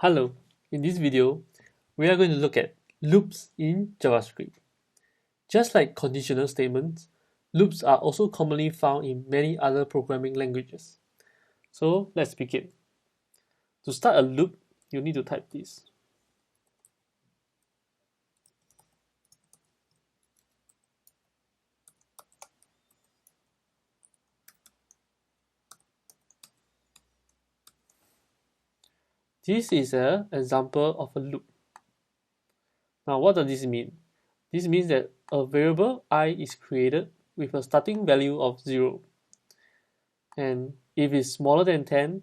Hello, in this video, we are going to look at loops in JavaScript. Just like conditional statements, loops are also commonly found in many other programming languages. So let's begin. To start a loop, you need to type this. This is an example of a loop. Now, what does this mean? This means that a variable I is created with a starting value of 0. And if it's smaller than 10,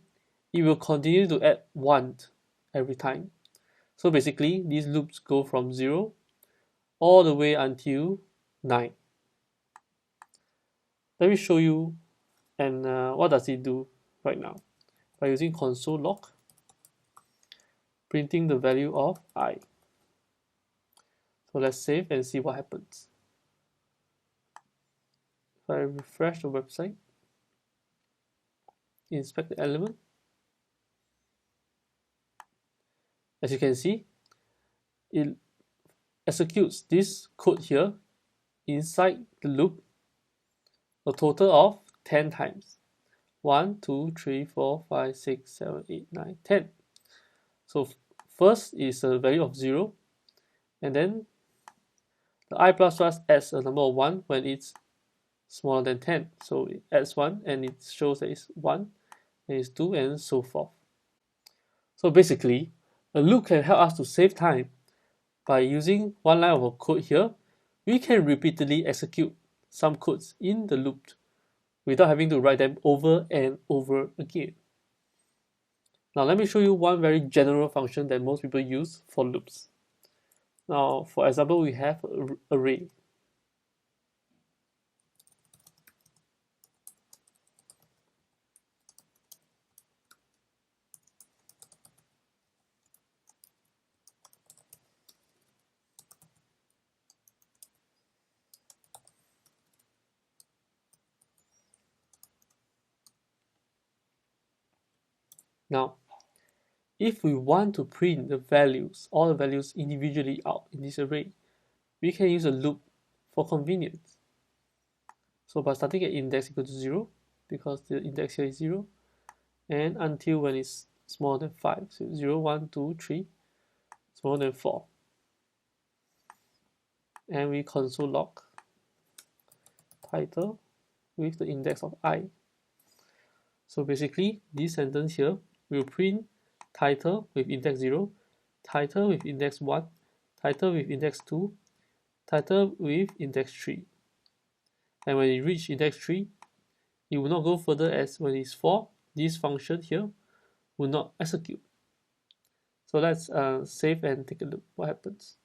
it will continue to add 1 every time. So basically, these loops go from 0 all the way until 9. Let me show you and what does it do right now by using console log, printing the value of I. So let's save and see what happens. If I refresh the website, inspect the element, as you can see, it executes this code here inside the loop a total of 10 times. 1, 2, 3, 4, 5, 6, 7, 8, 9, 10. So first is a value of 0, and then the I++ adds a number of 1 when it's smaller than 10. So it adds 1 and it shows that it's 1, and it's 2, and so forth. So basically, a loop can help us to save time. By using one line of code here, we can repeatedly execute some codes in the loop without having to write them over and over again. Now let me show you one very general function that most people use for loops. Now for example, we have an array. Now, if we want to print the values, all the values individually out in this array, we can use a loop for convenience. So by starting at index equal to 0, because the index here is 0, and until when it's smaller than 5, so 0, 1, 2, 3, smaller than 4. And we console log title with the index of I. So basically, this sentence here will print title with index 0, title with index 1, title with index 2, title with index 3. And when it reaches index 3, it will not go further, as when it's 4, this function here will not execute. So let's save and take a look what happens.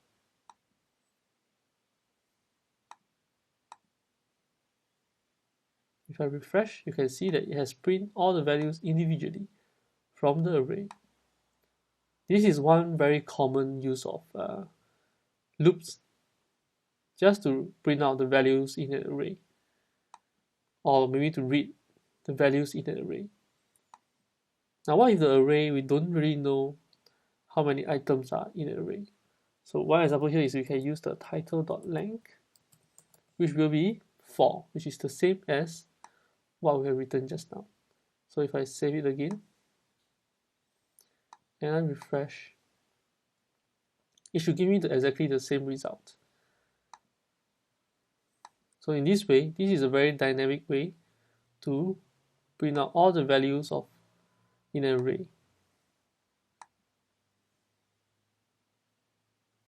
If I refresh, you can see that it has printed all the values individually from the array. This is one very common use of loops, just to print out the values in an array, or maybe to read the values in an array. Now what if the array, we don't really know how many items are in an array? So one example here is we can use the title.length, which will be 4, which is the same as what we have written just now. So if I save it again and I refresh, it should give me exactly the same result. So in this way, this is a very dynamic way to print out all the values in an array.